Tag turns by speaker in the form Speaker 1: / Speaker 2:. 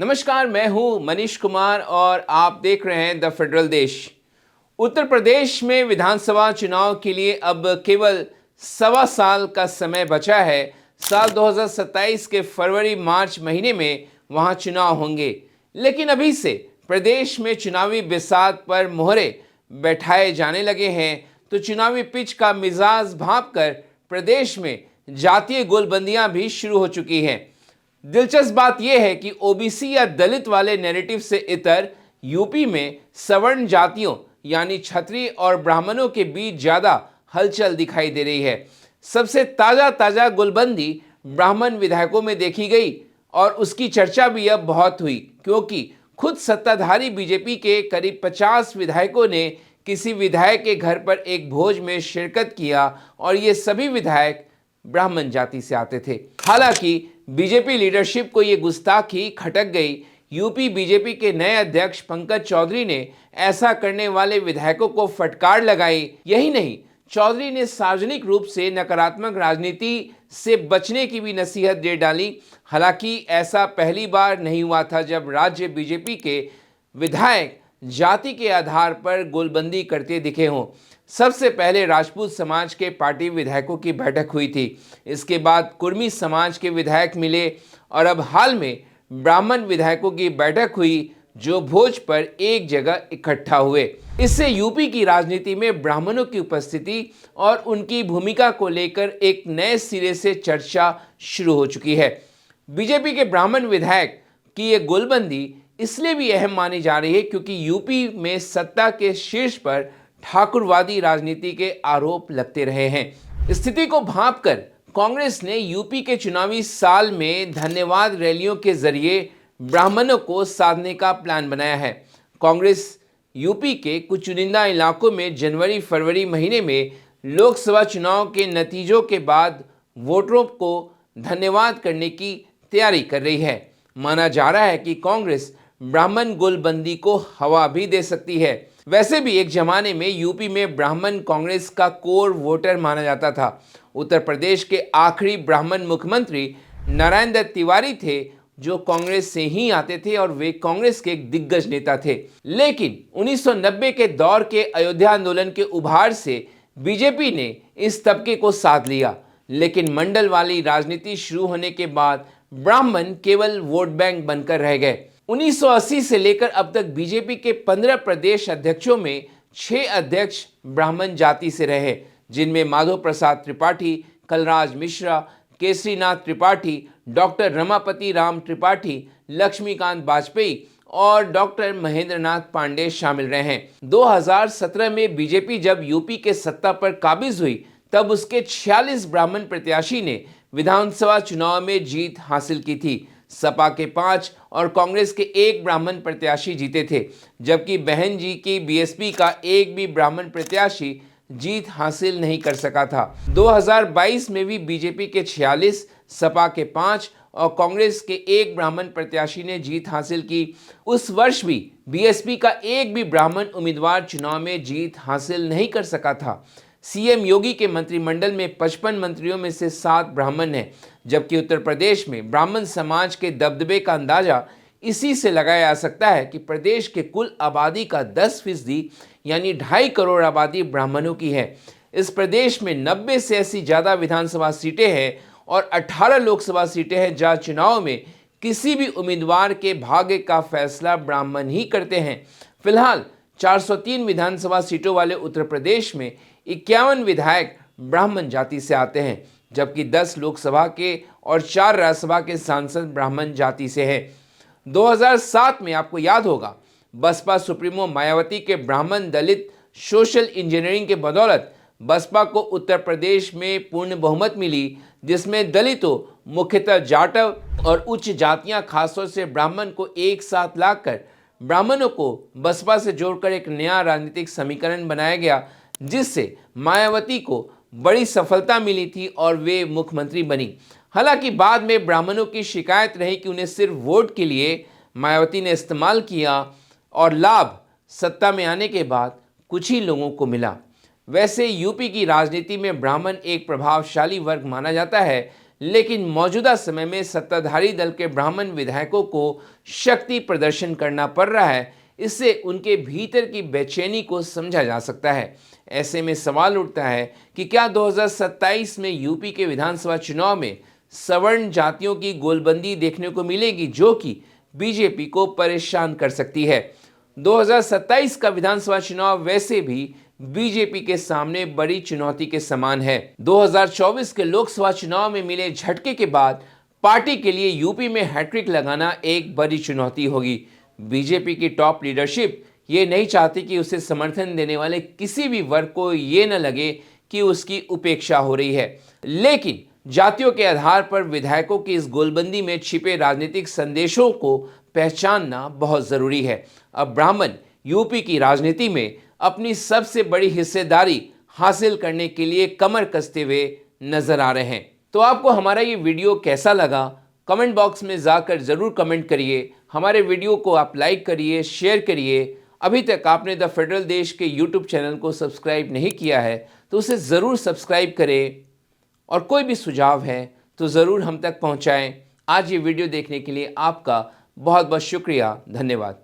Speaker 1: नमस्कार, मैं हूं मनीष कुमार और आप देख रहे हैं द फेडरल देश। उत्तर प्रदेश में विधानसभा चुनाव के लिए अब केवल सवा साल का समय बचा है। साल 2027 के फरवरी मार्च महीने में वहां चुनाव होंगे, लेकिन अभी से प्रदेश में चुनावी बिसात पर मोहरे बैठाए जाने लगे हैं। तो चुनावी पिच का मिजाज भांपकर प्रदेश में जातीय गोलबंदियां भी शुरू हो चुकी हैं। दिलचस्प बात यह है कि ओबीसी या दलित वाले नैरेटिव से इतर यूपी में सवर्ण जातियों यानी क्षत्रिय और ब्राह्मणों के बीच ज्यादा हलचल दिखाई दे रही है। सबसे ताजा गोलबंदी ब्राह्मण विधायकों में देखी गई और उसकी चर्चा भी अब बहुत हुई, क्योंकि खुद सत्ताधारी बीजेपी के करीब 50 विधायकों ने किसी विधायक के घर पर एक भोज में शिरकत किया और ये सभी विधायक ब्राह्मण जाति से आते थे। हालांकि बीजेपी लीडरशिप को यह गुस्ताखी खटक गई। यूपी बीजेपी के नए अध्यक्ष पंकज चौधरी ने ऐसा करने वाले विधायकों को फटकार लगाई। यही नहीं, चौधरी ने सार्वजनिक रूप से नकारात्मक राजनीति से बचने की भी नसीहत दे डाली। हालांकि ऐसा पहली बार नहीं हुआ था जब राज्य बीजेपी के विधायक जाति के आधार पर गोलबंदी करते दिखे हों। सबसे पहले राजपूत समाज के पार्टी विधायकों की बैठक हुई थी, इसके बाद कुर्मी समाज के विधायक मिले और अब हाल में ब्राह्मण विधायकों की बैठक हुई, जो भोज पर एक जगह इकट्ठा हुए। इससे यूपी की राजनीति में ब्राह्मणों की उपस्थिति और उनकी भूमिका को लेकर एक नए सिरे से चर्चा शुरू हो चुकी है। बीजेपी के ब्राह्मण विधायक की ये गोलबंदी इसलिए भी अहम मानी जा रही है क्योंकि यूपी में सत्ता के शीर्ष पर ठाकुरवादी राजनीति के आरोप लगते रहे हैं। स्थिति को भांपकर कांग्रेस ने यूपी के चुनावी साल में धन्यवाद रैलियों के जरिए ब्राह्मणों को साधने का प्लान बनाया है। कांग्रेस यूपी के कुछ चुनिंदा इलाकों में जनवरी फरवरी महीने में लोकसभा चुनाव के नतीजों के बाद वोटरों को धन्यवाद करने की तैयारी कर रही है। माना जा रहा है कि कांग्रेस ब्राह्मण गोलबंदी को हवा भी दे सकती है। वैसे भी एक जमाने में यूपी में ब्राह्मण कांग्रेस का कोर वोटर माना जाता था। उत्तर प्रदेश के आखिरी ब्राह्मण मुख्यमंत्री नारायण दत्त तिवारी थे, जो कांग्रेस से ही आते थे और वे कांग्रेस के एक दिग्गज नेता थे। लेकिन 1990 के दौर के अयोध्या आंदोलन के उभार से बीजेपी ने इस तबके को साध लिया, लेकिन मंडल वाली राजनीति शुरू होने के बाद ब्राह्मण केवल वोट बैंक बनकर रह गए। 1980 से लेकर अब तक बीजेपी के 15 प्रदेश अध्यक्षों में 6 अध्यक्ष ब्राह्मण जाति से रहे, जिनमें माधव प्रसाद त्रिपाठी, कलराज मिश्रा, केसरीनाथ त्रिपाठी, डॉक्टर रमापति राम त्रिपाठी, लक्ष्मीकांत वाजपेयी और डॉक्टर महेंद्रनाथ पांडे शामिल रहे हैं। 2017 में बीजेपी जब यूपी के सत्ता पर काबिज हुई, तब उसके 46 ब्राह्मण प्रत्याशी ने विधानसभा चुनाव में जीत हासिल की थी। सपा के 5 और कांग्रेस के 1 ब्राह्मण प्रत्याशी जीते थे, जबकि बहन जी की बीएसपी का एक भी ब्राह्मण प्रत्याशी जीत हासिल नहीं कर सका था। 2022 में भी बीजेपी के 46, सपा के 5 और कांग्रेस के 1 ब्राह्मण प्रत्याशी ने जीत हासिल की। उस वर्ष भी बीएसपी का एक भी ब्राह्मण उम्मीदवार चुनाव में जीत हासिल नहीं कर सका था। सीएम योगी के मंत्रिमंडल में 55 मंत्रियों में से 7 ब्राह्मण हैं, जबकि उत्तर प्रदेश में ब्राह्मण समाज के दबदबे का अंदाजा इसी से लगाया जा सकता है कि प्रदेश के कुल आबादी का 10% यानी 2.5 करोड़ आबादी ब्राह्मणों की है। इस प्रदेश में 90 से 80 ज़्यादा विधानसभा सीटें हैं और 18 लोकसभा सीटें हैं, जहाँ चुनाव में किसी भी उम्मीदवार के भाग्य का फैसला ब्राह्मण ही करते हैं। फिलहाल 403 विधानसभा सीटों वाले उत्तर प्रदेश में 51 विधायक ब्राह्मण जाति से आते हैं, जबकि 10 लोकसभा के और 4 राज्यसभा के सांसद ब्राह्मण जाति से हैं। 2007 में आपको याद होगा, बसपा सुप्रीमो मायावती के ब्राह्मण दलित सोशल इंजीनियरिंग के बदौलत बसपा को उत्तर प्रदेश में पूर्ण बहुमत मिली, जिसमें दलितों, मुख्यतः जाटव और उच्च जातियां खासतौर से ब्राह्मण को एक साथ लाकर ब्राह्मणों को बसपा से जोड़कर एक नया राजनीतिक समीकरण बनाया गया, जिससे मायावती को बड़ी सफलता मिली थी और वे मुख्यमंत्री बनी। हालांकि बाद में ब्राह्मणों की शिकायत रही कि उन्हें सिर्फ वोट के लिए मायावती ने इस्तेमाल किया और लाभ सत्ता में आने के बाद कुछ ही लोगों को मिला। वैसे यूपी की राजनीति में ब्राह्मण एक प्रभावशाली वर्ग माना जाता है, लेकिन मौजूदा समय में सत्ताधारी दल के ब्राह्मण विधायकों को शक्ति प्रदर्शन करना पड़ रहा है। इससे उनके भीतर की बेचैनी को समझा जा सकता है। ऐसे में सवाल उठता है कि क्या 2027 में यूपी के विधानसभा चुनाव में सवर्ण जातियों की गोलबंदी देखने को मिलेगी, जो कि बीजेपी को परेशान कर सकती है। 2027 का विधानसभा चुनाव वैसे भी बीजेपी के सामने बड़ी चुनौती के समान है। 2024 के लोकसभा चुनाव में मिले झटके के बाद पार्टी के लिए यूपी में हैट्रिक लगाना एक बड़ी चुनौती होगी। बीजेपी की टॉप लीडरशिप ये नहीं चाहती कि उसे समर्थन देने वाले किसी भी वर्ग को ये न लगे कि उसकी उपेक्षा हो रही है। लेकिन जातियों के आधार पर विधायकों की इस गोलबंदी में छिपे राजनीतिक संदेशों को पहचानना बहुत जरूरी है। अब ब्राह्मण यूपी की राजनीति में अपनी सबसे बड़ी हिस्सेदारी हासिल करने के लिए कमर कसते हुए नजर आ रहे हैं। तो आपको हमारा ये वीडियो कैसा लगा, कमेंट बॉक्स में जाकर जरूर कमेंट करिए। हमारे वीडियो को आप लाइक करिए, शेयर करिए। अभी तक आपने द फेडरल देश के यूट्यूब चैनल को सब्सक्राइब नहीं किया है तो उसे ज़रूर सब्सक्राइब करें, और कोई भी सुझाव है तो ज़रूर हम तक पहुंचाएं। आज ये वीडियो देखने के लिए आपका बहुत बहुत शुक्रिया। धन्यवाद।